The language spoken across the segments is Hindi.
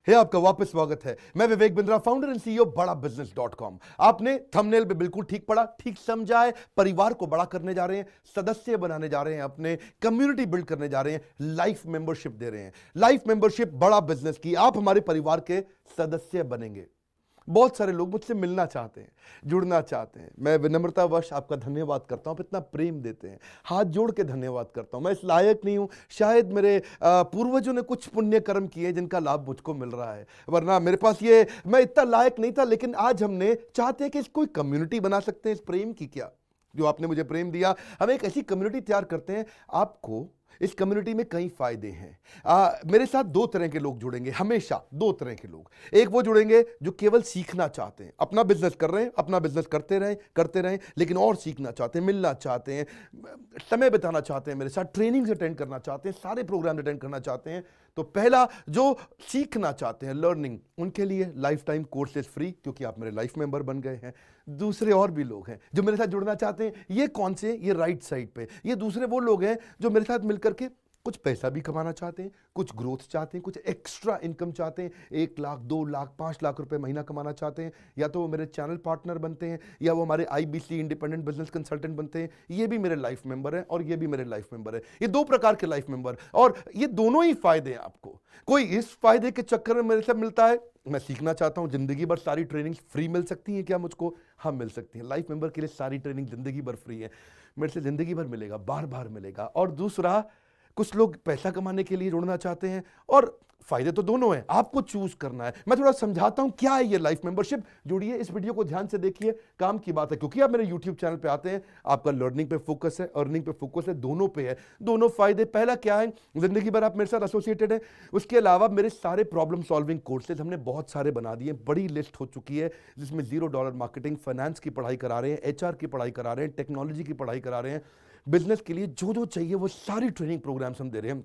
है आपका वापस स्वागत है। मैं Vivek Bindra, founder and CEO बड़ा बिजनेस.com। आपने थंबनेल पे बिल्कुल ठीक पढ़ा, ठीक समझा है। परिवार को बड़ा करने जा रहे हैं, सदस्य बनाने जा रहे हैं, अपने कम्युनिटी बिल्ड करने जा रहे हैं, लाइफ मेंबरशिप दे रहे हैं। लाइफ मेंबरशिप बड़ा बिजनेस की, आप हमारे परिवार के सदस्य बनेंगे। बहुत सारे लोग मुझसे मिलना चाहते हैं, जुड़ना चाहते हैं। मैं विनम्रतावश आपका धन्यवाद करता हूं, आप इतना प्रेम देते हैं, हाथ जोड़ के धन्यवाद करता हूं। मैं इस लायक नहीं हूं, शायद मेरे पूर्वजों ने कुछ पुण्य कर्म किए जिनका लाभ मुझको मिल रहा है, वरना मेरे पास ये मैं इतना लायक नहीं था। लेकिन आज हमने चाहते हैं कि इस कोई कम्युनिटी बना सकते हैं इस प्रेम की। क्या जो आपने मुझे प्रेम दिया, हम एक ऐसी कम्युनिटी तैयार करते हैं। आपको इस कम्युनिटी में कई फायदे हैं। मेरे साथ दो तरह के लोग जुड़ेंगे, हमेशा दो तरह के लोग। एक वो जुड़ेंगे जो केवल सीखना चाहते हैं, अपना बिजनेस कर रहे हैं, अपना बिजनेस करते रहें, लेकिन और सीखना चाहते हैं, मिलना चाहते हैं, समय बिताना चाहते हैं, मेरे साथ ट्रेनिंग्स अटेंड करना चाहते हैं, सारे प्रोग्राम अटेंड करना चाहते हैं। तो पहला, जो सीखना चाहते हैं, लर्निंग, उनके लिए लाइफ टाइम कोर्सेज फ्री, क्योंकि आप मेरे लाइफ मेंबर बन गए हैं। दूसरे और भी लोग हैं जो मेरे साथ जुड़ना चाहते हैं। ये कौन से? ये राइट साइड पे, ये दूसरे वो लोग हैं जो मेरे साथ मिलकर के कुछ पैसा भी कमाना चाहते हैं, कुछ ग्रोथ चाहते हैं, कुछ एक्स्ट्रा इनकम चाहते हैं। 1 लाख, 2 लाख, 5 लाख रुपए महीना कमाना चाहते हैं। या तो वो मेरे चैनल पार्टनर बनते हैं, या वो हमारे IBC इंडिपेंडेंट बिजनेस कंसल्टेंट बनते हैं। ये भी मेरे लाइफ मेंबर हैं और ये भी मेरे लाइफ मेंबर है। ये दो प्रकार के लाइफ मेंबर, और ये दोनों ही फायदे हैं आपको। कोई इस फायदे के चक्कर में मेरे से मिलता है, मैं सीखना चाहता हूं, जिंदगी भर सारी ट्रेनिंग फ्री मिल सकती है क्या मुझको? हाँ, मिल सकती है। लाइफ मेंबर के लिए सारी ट्रेनिंग जिंदगी भर फ्री है, मेरे से जिंदगी भर मिलेगा, बार बार मिलेगा। और दूसरा, कुछ लोग पैसा कमाने के लिए जुड़ना चाहते हैं, और फायदे तो दोनों हैं, आपको चूज करना है। मैं थोड़ा समझाता हूं क्या है ये लाइफ मेंबरशिप। जुड़िए, इस वीडियो को ध्यान से देखिए, काम की बात है। क्योंकि आप मेरे YouTube चैनल पे आते हैं, आपका लर्निंग पे फोकस है, अर्निंग पे फोकस है, दोनों पे है। दोनों फायदे, पहला क्या है, जिंदगी भर आप मेरे साथ एसोसिएटेड है। उसके अलावा मेरे सारे प्रॉब्लम सॉल्विंग कोर्सेज हमने बहुत सारे बना दिए, बड़ी लिस्ट हो चुकी है, जिसमें $0 मार्केटिंग, फाइनेंस की पढ़ाई करा रहे हैं, HR की पढ़ाई करा रहे हैं, टेक्नोलॉजी की पढ़ाई करा रहे हैं। बिजनेस के लिए जो जो चाहिए वो सारी ट्रेनिंग प्रोग्राम्स हम दे रहे हैं।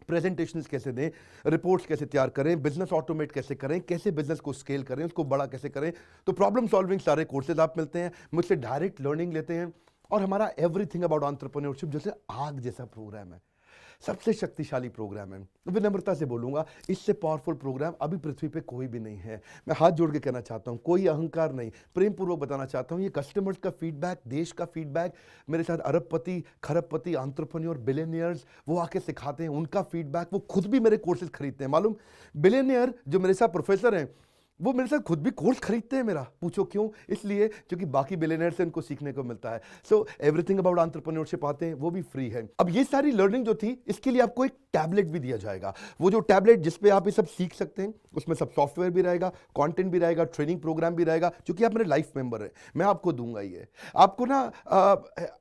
प्रेजेंटेशंस कैसे दें, रिपोर्ट्स कैसे तैयार करें, बिजनेस ऑटोमेट कैसे करें, कैसे बिजनेस को स्केल करें, उसको बड़ा कैसे करें। तो प्रॉब्लम सॉल्विंग सारे कोर्सेज आप मिलते हैं, मुझसे डायरेक्ट लर्निंग लेते हैं। और हमारा एवरीथिंग अबाउट एंटरप्रेन्योरशिप जैसे आग जैसा प्रोग्राम है, सबसे शक्तिशाली प्रोग्राम है। विनम्रता से बोलूंगा, इससे पावरफुल प्रोग्राम अभी पृथ्वी पे कोई भी नहीं है। मैं हाथ जोड़ के कहना चाहता हूं, कोई अहंकार नहीं, प्रेम पूर्वक बताना चाहता हूं, ये कस्टमर्स का फीडबैक, देश का फीडबैक, मेरे साथ अरबपति, खरबपति, एंटरप्रेन्योर, बिलियनियर्स, वो आके सिखाते हैं, उनका फीडबैक, वो खुद भी मेरे कोर्सेज खरीदते हैं। मालूम, बिलियनियर जो मेरे साथ प्रोफेसर हैं, वो मेरे साथ खुद भी कोर्स खरीदते हैं मेरा। पूछो क्यों? इसलिए क्योंकि बाकी बिलियनियर से इनको सीखने को मिलता है। सो एवरीथिंग अबाउट एंटरप्रेन्योरशिप आते हैं, वो भी फ्री है। अब ये सारी लर्निंग जो थी, इसके लिए आपको एक टैबलेट भी दिया जाएगा। वो जो टैबलेट जिसपे आप ये सब सीख सकते हैं, उसमें सब सॉफ्टवेयर भी रहेगा, कंटेंट भी रहेगा, ट्रेनिंग प्रोग्राम भी रहेगा। क्योंकि आप मेरे लाइफ मेंबर हैं, मैं आपको दूंगा ये। आपको ना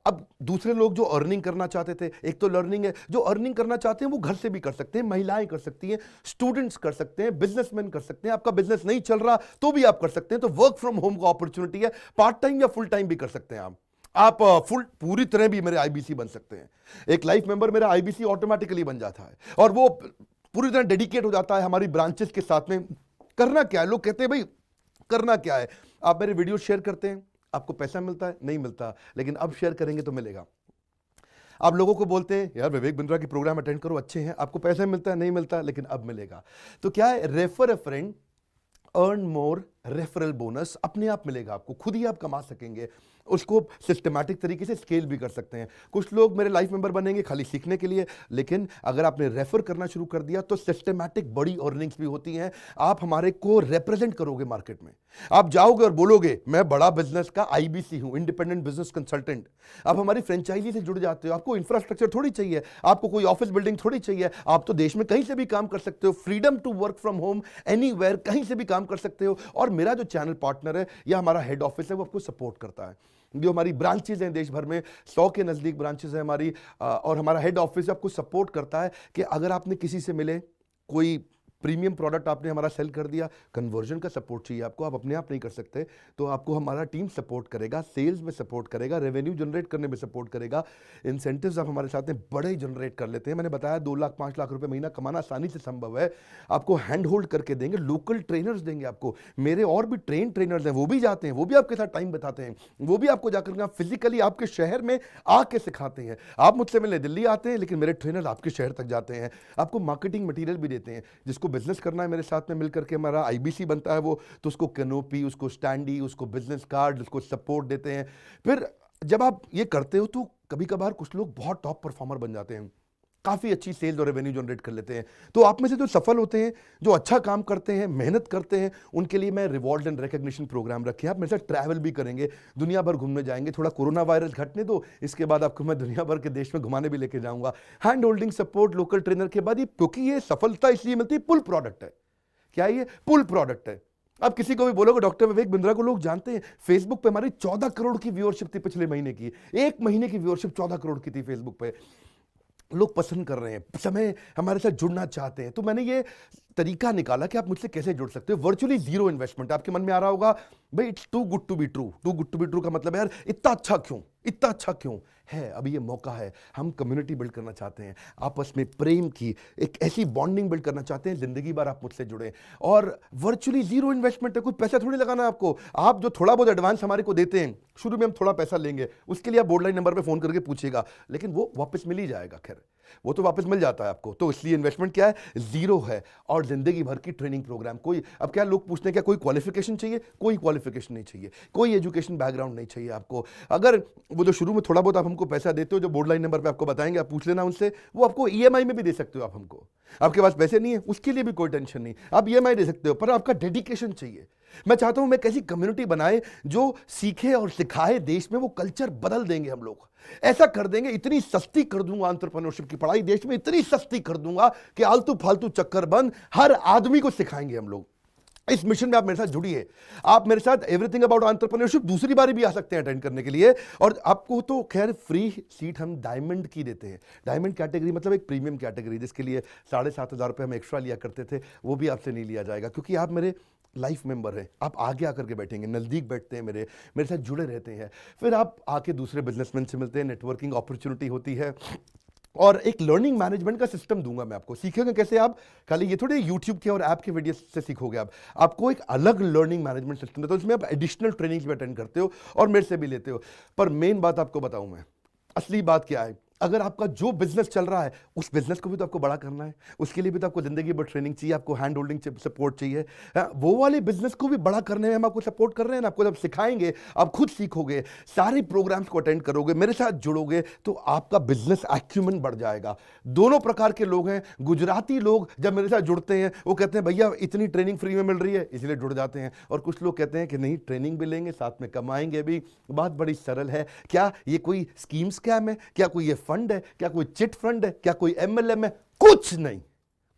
अब दूसरे लोग जो अर्निंग करना चाहते थे, एक तो लर्निंग है, जो अर्निंग करना चाहते हैं वो घर से भी कर सकते हैं, महिलाएं कर सकती हैं, स्टूडेंट्स कर सकते हैं, बिजनेसमैन कर सकते हैं। आपका बिजनेस नहीं चल रहा तो भी आप कर सकते हैं। तो वर्क फ्रॉम होम का अपॉर्चुनिटी है, पार्ट टाइम या फुल टाइम भी कर सकते हैं आप फुल पूरी तरह भी मेरे IBC बन सकते हैं। एक लाइफ मेंबर मेरा IBC ऑटोमेटिकली बन जाता है, और वो पूरी तरह डेडिकेट हो जाता है हमारी ब्रांचेस के साथ में। करना क्या है, लोग कहते हैं भाई करना क्या है, आप मेरे वीडियो शेयर करते हैं, आपको पैसा मिलता है? नहीं मिलता, लेकिन अब शेयर करेंगे तो मिलेगा। आप लोगों को बोलते हैं यार विवेक बिंद्रा की प्रोग्राम अटेंड करो, अच्छे हैं, आपको पैसा मिलता है? नहीं मिलता, लेकिन अब मिलेगा। तो क्या है, refer a friend, earn more, referral bonus अपने आप मिलेगा आपको, खुद ही आप कमा सकेंगे। उसको सिस्टमैटिक तरीके से स्केल भी कर सकते हैं। कुछ लोग मेरे लाइफ मेंबर बनेंगे खाली सीखने के लिए, लेकिन अगर आपने रेफर करना शुरू कर दिया तो सिस्टमैटिक बड़ी अर्निंग्स भी होती हैं। आप हमारे को रिप्रेजेंट करोगे मार्केट में, आप जाओगे और बोलोगे मैं बड़ा बिजनेस का IBC हूं, इंडिपेंडेंट बिजनेस कंसल्टेंट। आप हमारी फ्रेंचाइजी से जुड़ जाते हो, आपको इंफ्रास्ट्रक्चर थोड़ी चाहिए, आपको कोई ऑफिस बिल्डिंग थोड़ी चाहिए, आप तो देश में कहीं से भी काम कर सकते हो, freedom to work from home, anywhere, कहीं से भी काम कर सकते हो। और मेरा जो चैनल पार्टनर है या हमारा हेड ऑफिस है, वो आपको सपोर्ट करता है। जो हमारी ब्रांचेज हैं देश भर में, 100 के नजदीक ब्रांचेज है हमारी, और हमारा हेड ऑफिस आपको सपोर्ट करता है कि अगर आपने किसी से मिले, कोई प्रीमियम प्रोडक्ट आपने हमारा सेल कर दिया, कन्वर्जन का सपोर्ट चाहिए आपको, आप अपने आप नहीं कर सकते, तो आपको हमारा टीम सपोर्ट करेगा, सेल्स में सपोर्ट करेगा, रेवेन्यू जनरेट करने में सपोर्ट करेगा, इंसेंटिव्स आप हमारे साथ में बड़े जनरेट कर लेते हैं। मैंने बताया 2 लाख 5 लाख रुपए महीना कमाना आसानी से संभव है। आपको हैंड होल्ड करके देंगे, लोकल ट्रेनर्स देंगे आपको, मेरे और भी ट्रेनर्स हैं, वो भी जाते हैं, वो भी आपके साथ टाइम बताते हैं, वो भी आपको जाकर फिजिकली आपके शहर में आके सिखाते हैं। आप मुझसे मिलने दिल्ली आते हैं, लेकिन मेरे ट्रेनर आपके शहर तक जाते हैं, आपको मार्केटिंग मटीरियल भी देते हैं, जिसको बिजनेस करना है मेरे साथ में मिलकर के, हमारा आईबीसी बनता है वो, तो उसको कैनोपी, उसको स्टैंडी, उसको बिजनेस कार्ड, उसको सपोर्ट देते हैं। फिर जब आप ये करते हो तो कभी कभार कुछ लोग बहुत टॉप परफॉर्मर बन जाते हैं, काफ़ी अच्छी सेल्स और रेवेन्यू जनरेट कर लेते हैं। तो आप में से जो सफल होते हैं, जो अच्छा काम करते हैं, मेहनत करते हैं, उनके लिए मैं रिवॉर्ड एंड रिकग्निशन प्रोग्राम रखे हैं। आप मेरे साथ ट्रैवल भी करेंगे, दुनिया भर घूमने जाएंगे। थोड़ा कोरोना वायरस घटने दो, इसके बाद आपको मैं दुनिया भर के देश में घुमाने भी लेके जाऊंगा। Hand holding support, local trainer के बाद ये, क्योंकि ये सफलता इसलिए मिलती है, पुल प्रोडक्ट है। क्या ये पुल प्रोडक्ट है? आप किसी को भी बोलोगे डॉक्टर विवेक बिंद्रा को लोग जानते हैं, फेसबुक पे हमारी 14 करोड़ की व्यूअरशिप थी पिछले महीने की। एक महीने की व्यूअरशिप 14 करोड़ की थी फेसबुक पे। लोग पसंद कर रहे हैं, समय हमारे साथ जुड़ना चाहते हैं। तो मैंने ये तरीका निकाला कि आप मुझसे कैसे जुड़ सकते हो। Virtually zero investment. आपके मन में आ रहा होगा भाई it's too good to be true. Too good to be true का मतलब है यार इतना अच्छा क्यों, इतना अच्छा क्यों है? अभी ये मौका है, हम कम्युनिटी बिल्ड करना चाहते हैं, आपस में प्रेम की एक ऐसी बॉन्डिंग बिल्ड करना चाहते हैं, जिंदगी भर आप मुझसे जुड़े। और वर्चुअली जीरो इन्वेस्टमेंट है, कुछ पैसा थोड़ी लगाना है आपको। आप जो थोड़ा बहुत एडवांस हमारे को देते हैं, शुरू में हम थोड़ा पैसा लेंगे, उसके लिए आप बोर्ड लाइन नंबर पे फोन करके पूछिएगा, लेकिन वो वापस मिल ही जाएगा। खैर वो तो वापस मिल जाता है आपको। तो इसलिए इन्वेस्टमेंट क्या है? जीरो है। और जिंदगी भर की ट्रेनिंग प्रोग्राम। कोई, अब क्या लोग पूछते हैं क्या कोई क्वालिफिकेशन चाहिए? कोई क्वालिफिकेशन नहीं चाहिए, कोई एजुकेशन बैकग्राउंड नहीं चाहिए आपको। अगर वो जो शुरू में थोड़ा बहुत आप हमको पैसा देते हो, जो बोर्ड लाइन नंबर पे आपको बताएंगे, आप पूछ लेना उनसे, वो आपको ईएमआई में भी दे सकते हो आप हमको। आपके पास पैसे नहीं है उसके लिए भी कोई टेंशन नहीं, आप ईएमआई दे सकते हो, पर आपका डेडिकेशन चाहिए। मैं चाहता हूं मैं कैसी कम्युनिटी बनाए जो सीखे और सिखाए, देश में वो कल्चर बदल देंगे हम लोग। ऐसा कर देंगे, इतनी सस्ती कर दूंगा एंटरप्रेन्योरशिप की पढ़ाई देश में, इतनी सस्ती कर दूंगा कि आलतू फालतू चक्कर बंद, हर आदमी को सिखाएंगे हम लोग। इस मिशन में आप मेरे साथ जुड़िए। आप मेरे साथ एवरीथिंग अबाउट एंटरप्रेन्योरशिप दूसरी बारी भी आ सकते हैं अटेंड करने के लिए। और आपको तो खैर फ्री सीट हम डायमंड की देते हैं। डायमंड कैटेगरी मतलब एक प्रीमियम कैटेगरी, जिसके लिए 7,500 रुपये हम एक्स्ट्रा लिया करते थे, वो भी आपसे नहीं लिया जाएगा, क्योंकि आप मेरे लाइफ मेंबर हैं। आप आगे आकर के बैठेंगे, नज़दीक बैठते हैं, मेरे साथ जुड़े रहते हैं। फिर आप आके दूसरे बिजनेसमैन से मिलते हैं, नेटवर्किंग अपॉर्चुनिटी होती है। और एक लर्निंग मैनेजमेंट का सिस्टम दूंगा मैं आपको। सीखेंगे कैसे आप? खाली ये थोड़ी यूट्यूब के और ऐप के वीडियो से सीखोगे आप। आपको एक अलग लर्निंग मैनेजमेंट सिस्टम है, तो इसमें आप एडिशनल ट्रेनिंग भी अटेंड करते हो और मेरे से भी लेते हो। पर मेन बात आपको बताऊं मैं, असली बात क्या है, अगर आपका जो बिजनेस चल रहा है उस बिजनेस को भी तो आपको बड़ा करना है, उसके लिए भी तो आपको जिंदगी भर ट्रेनिंग चाहिए, आपको हैंड होल्डिंग सपोर्ट चाहिए। वो वाले बिजनेस को भी बड़ा करने में हम आपको सपोर्ट कर रहे हैं ना। आपको जब सिखाएंगे, आप खुद सीखोगे, सारे प्रोग्राम्स को अटेंड करोगे, मेरे साथ जुड़ोगे, तो आपका बिजनेस एक्यूमेन बढ़ जाएगा। दोनों प्रकार के लोग हैं। गुजराती लोग जब मेरे साथ जुड़ते हैं वो कहते हैं भैया इतनी ट्रेनिंग फ्री में मिल रही है, इसलिए जुड़ जाते हैं। और कुछ लोग कहते हैं कि नहीं, ट्रेनिंग भी लेंगे, साथ में कमाएंगे भी। बात बड़ी सरल है। क्या ये कोई स्कीम स्कैम है? क्या कोई ये फंड है? क्या कोई चिट फंड है? क्या कोई एमएलएम है? कुछ नहीं,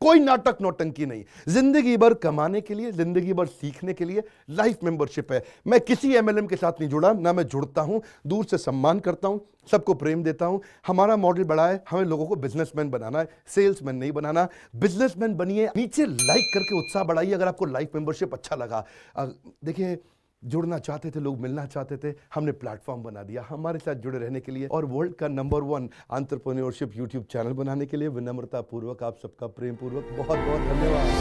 कोई नाटक नौटंकी नहीं। जिंदगी भर कमाने के लिए, जिंदगी भर सीखने के लिए लाइफ मेंबरशिप है। मैं किसी एमएलएम के साथ नहीं जुड़ा, ना मैं जुड़ता हूं। दूर से सम्मान करता हूं, सबको प्रेम देता हूं। हमारा मॉडल बड़ा है, हमें लोगों को बिजनेसमैन बनाना है, सेल्समैन नहीं बनाना। बिजनेसमैन बनिए। नीचे लाइक करके उत्साह बढ़ाइए अगर आपको लाइफ मेंबरशिप अच्छा लगा। देखिए, जुड़ना चाहते थे लोग, मिलना चाहते थे, हमने प्लेटफॉर्म बना दिया हमारे साथ जुड़े रहने के लिए। और वर्ल्ड का नंबर 1 एंटरप्रेन्योरशिप यूट्यूब चैनल बनाने के लिए विनम्रता पूर्वक आप सबका प्रेम पूर्वक बहुत बहुत धन्यवाद।